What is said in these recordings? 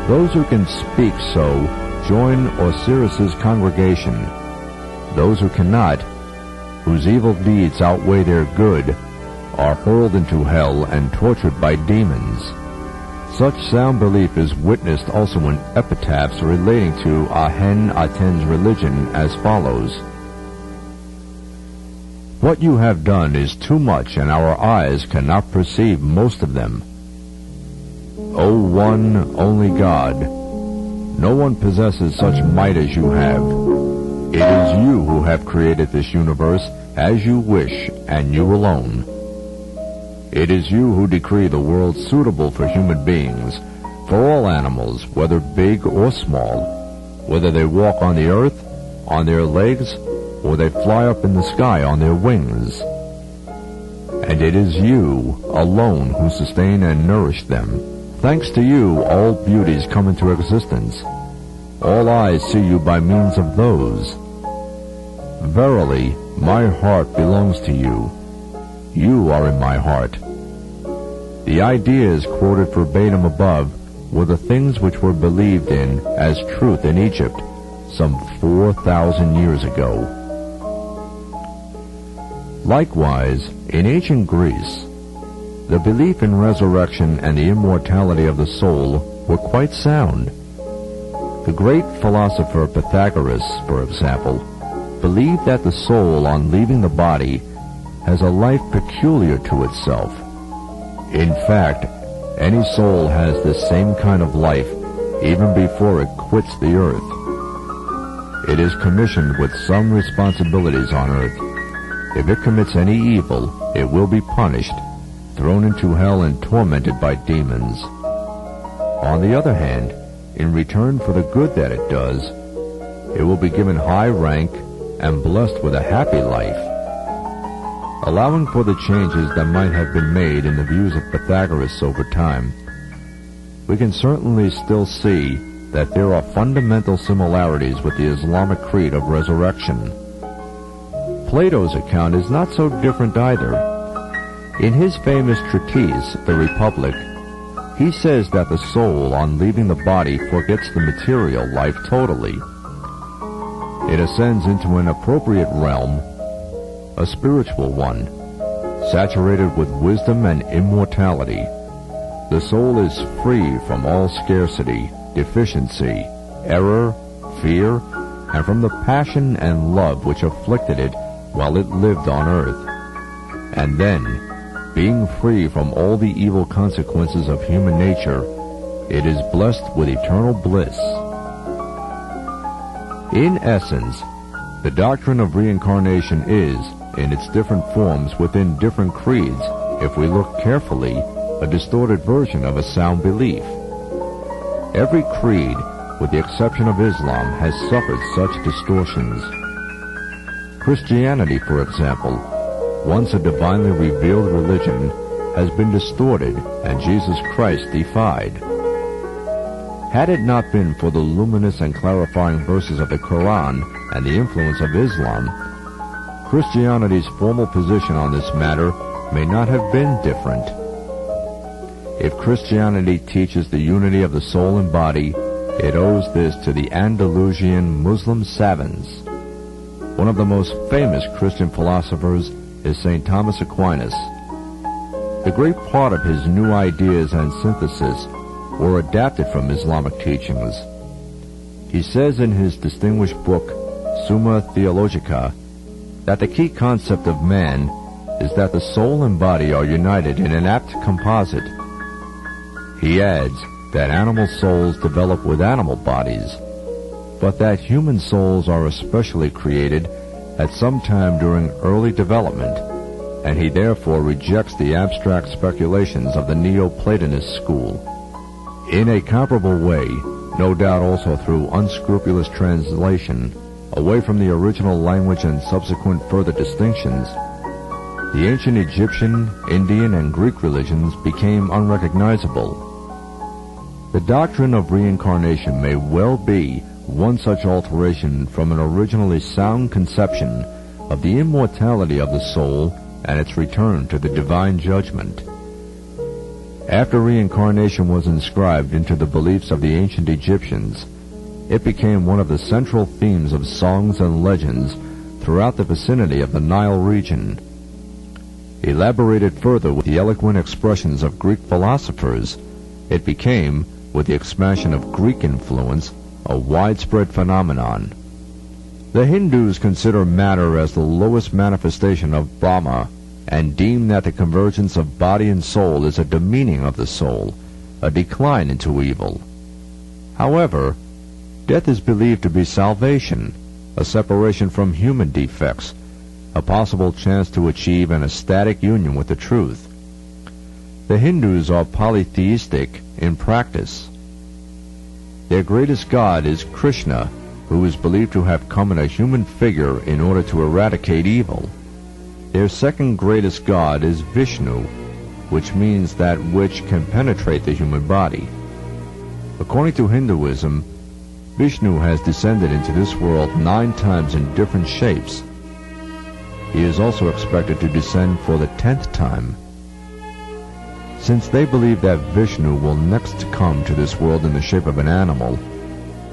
Those who can speak so join Osiris's congregation. Those who cannot, whose evil deeds outweigh their good, are hurled into hell and tortured by demons. Such sound belief is witnessed also in epitaphs relating to Ahen-Aten's religion as follows. What you have done is too much, and our eyes cannot perceive most of them. O one, only God, no one possesses such might as you have. It is you who have created this universe as you wish, and you alone. It is you who decree the world suitable for human beings, for all animals, whether big or small, whether they walk on the earth, on their legs, or they fly up in the sky on their wings. And it is you alone who sustain and nourish them. Thanks to you, all beauties come into existence. All eyes see you by means of those. Verily, my heart belongs to you. You are in my heart. The ideas quoted verbatim above were the things which were believed in as truth in Egypt some 4,000 years ago. Likewise, in ancient Greece, the belief in resurrection and the immortality of the soul were quite sound. The great philosopher Pythagoras, for example, believed that the soul, on leaving the body, has a life peculiar to itself. In fact, any soul has this same kind of life even before it quits the earth. It is commissioned with some responsibilities on earth. If it commits any evil, it will be punished, thrown into hell and tormented by demons. On the other hand, in return for the good that it does, it will be given high rank and blessed with a happy life. Allowing for the changes that might have been made in the views of Pythagoras over time, we can certainly still see that there are fundamental similarities with the Islamic creed of resurrection. Plato's account is not so different either. In his famous treatise, The Republic, he says that the soul, on leaving the body, forgets the material life totally. It ascends into an appropriate realm, a spiritual one, saturated with wisdom and immortality. The soul is free from all scarcity, deficiency, error, fear, and from the passion and love which afflicted it while it lived on earth. And then, being free from all the evil consequences of human nature, it is blessed with eternal bliss. In essence, the doctrine of reincarnation is, in its different forms within different creeds, if we look carefully, a distorted version of a sound belief. Every creed, with the exception of Islam, has suffered such distortions. Christianity, for example, once a divinely revealed religion, has been distorted and Jesus Christ defied. Had it not been for the luminous and clarifying verses of the Quran and the influence of Islam, Christianity's formal position on this matter may not have been different. If Christianity teaches the unity of the soul and body, it owes this to the Andalusian Muslim savants. One of the most famous Christian philosophers is St. Thomas Aquinas. The great part of his new ideas and synthesis were adapted from Islamic teachings. He says in his distinguished book, Summa Theologica, that the key concept of man is that the soul and body are united in an apt composite. He adds that animal souls develop with animal bodies, but that human souls are especially created at some time during early development, and he therefore rejects the abstract speculations of the Neoplatonist school. In a comparable way, no doubt also through unscrupulous translation, away from the original language and subsequent further distinctions, the ancient Egyptian, Indian, and Greek religions became unrecognizable. The doctrine of reincarnation may well be one such alteration from an originally sound conception of the immortality of the soul and its return to the divine judgment. After reincarnation was inscribed into the beliefs of the ancient Egyptians, it became one of the central themes of songs and legends throughout the vicinity of the Nile region. Elaborated further with the eloquent expressions of Greek philosophers, it became, with the expansion of Greek influence, a widespread phenomenon. The Hindus consider matter as the lowest manifestation of Brahma, and deem that the convergence of body and soul is a demeaning of the soul, a decline into evil. However, death is believed to be salvation, a separation from human defects, a possible chance to achieve an ecstatic union with the truth. The Hindus are polytheistic in practice. Their greatest god is Krishna, who is believed to have come in a human figure in order to eradicate evil. Their second greatest god is Vishnu, which means that which can penetrate the human body. According to Hinduism, Vishnu has descended into this world 9 times in different shapes. He is also expected to descend for the 10th time. Since they believe that Vishnu will next come to this world in the shape of an animal,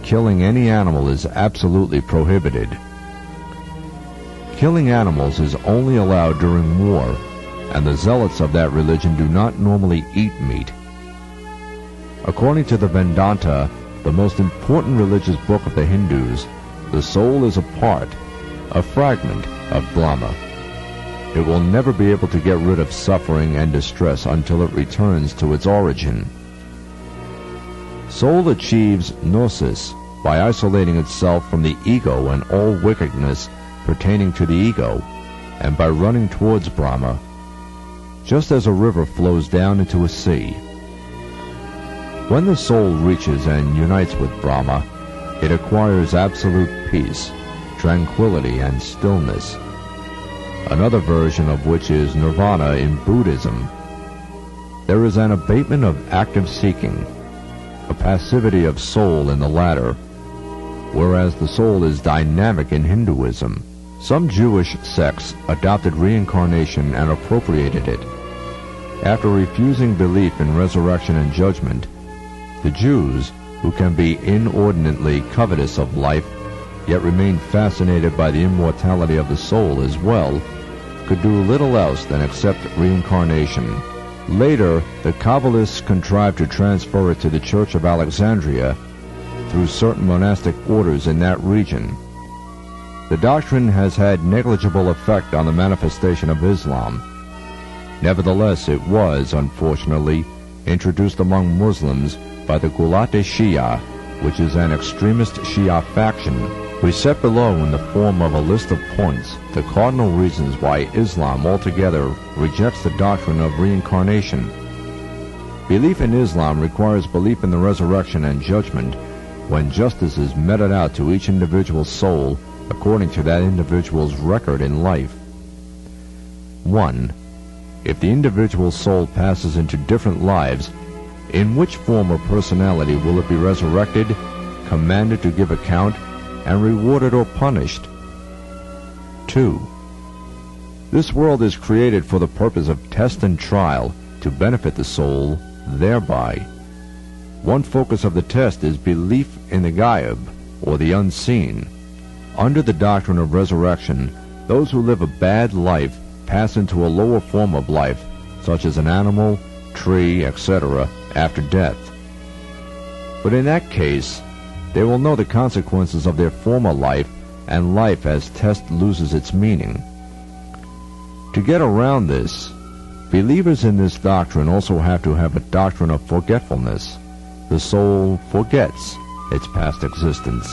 killing any animal is absolutely prohibited. Killing animals is only allowed during war, and the zealots of that religion do not normally eat meat. According to the Vedanta, the most important religious book of the Hindus, the soul is a part, a fragment of Brahma. It will never be able to get rid of suffering and distress until it returns to its origin. Soul achieves gnosis by isolating itself from the ego and all wickedness pertaining to the ego, and by running towards Brahma, just as a river flows down into a sea. When the soul reaches and unites with Brahma, it acquires absolute peace, tranquility, and stillness, another version of which is nirvana in Buddhism. There is an abatement of active seeking, a passivity of soul in the latter, whereas the soul is dynamic in Hinduism. Some Jewish sects adopted reincarnation and appropriated it. After refusing belief in resurrection and judgment, the Jews, who can be inordinately covetous of life, yet remain fascinated by the immortality of the soul as well, could do little else than accept reincarnation. Later, the Kabbalists contrived to transfer it to the Church of Alexandria through certain monastic orders in that region. The doctrine has had negligible effect on the manifestation of Islam. Nevertheless, it was, unfortunately, introduced among Muslims by the Gulen Shia, which is an extremist Shia faction. We set below in the form of a list of points the cardinal reasons why Islam altogether rejects the doctrine of reincarnation. Belief in Islam requires belief in the resurrection and judgment, when justice is meted out to each individual soul according to that individual's record in life. 1. If the individual soul passes into different lives, in which form or personality will it be resurrected, commanded to give account, and rewarded or punished? 2. This world is created for the purpose of test and trial to benefit the soul thereby. One focus of the test is belief in the Ghaib, or the unseen. Under the doctrine of resurrection, those who live a bad life pass into a lower form of life, such as an animal, tree, etc., after death. But in that case, they will know the consequences of their former life, and life as test loses its meaning. To get around this, believers in this doctrine also have to have a doctrine of forgetfulness. The soul forgets its past existence.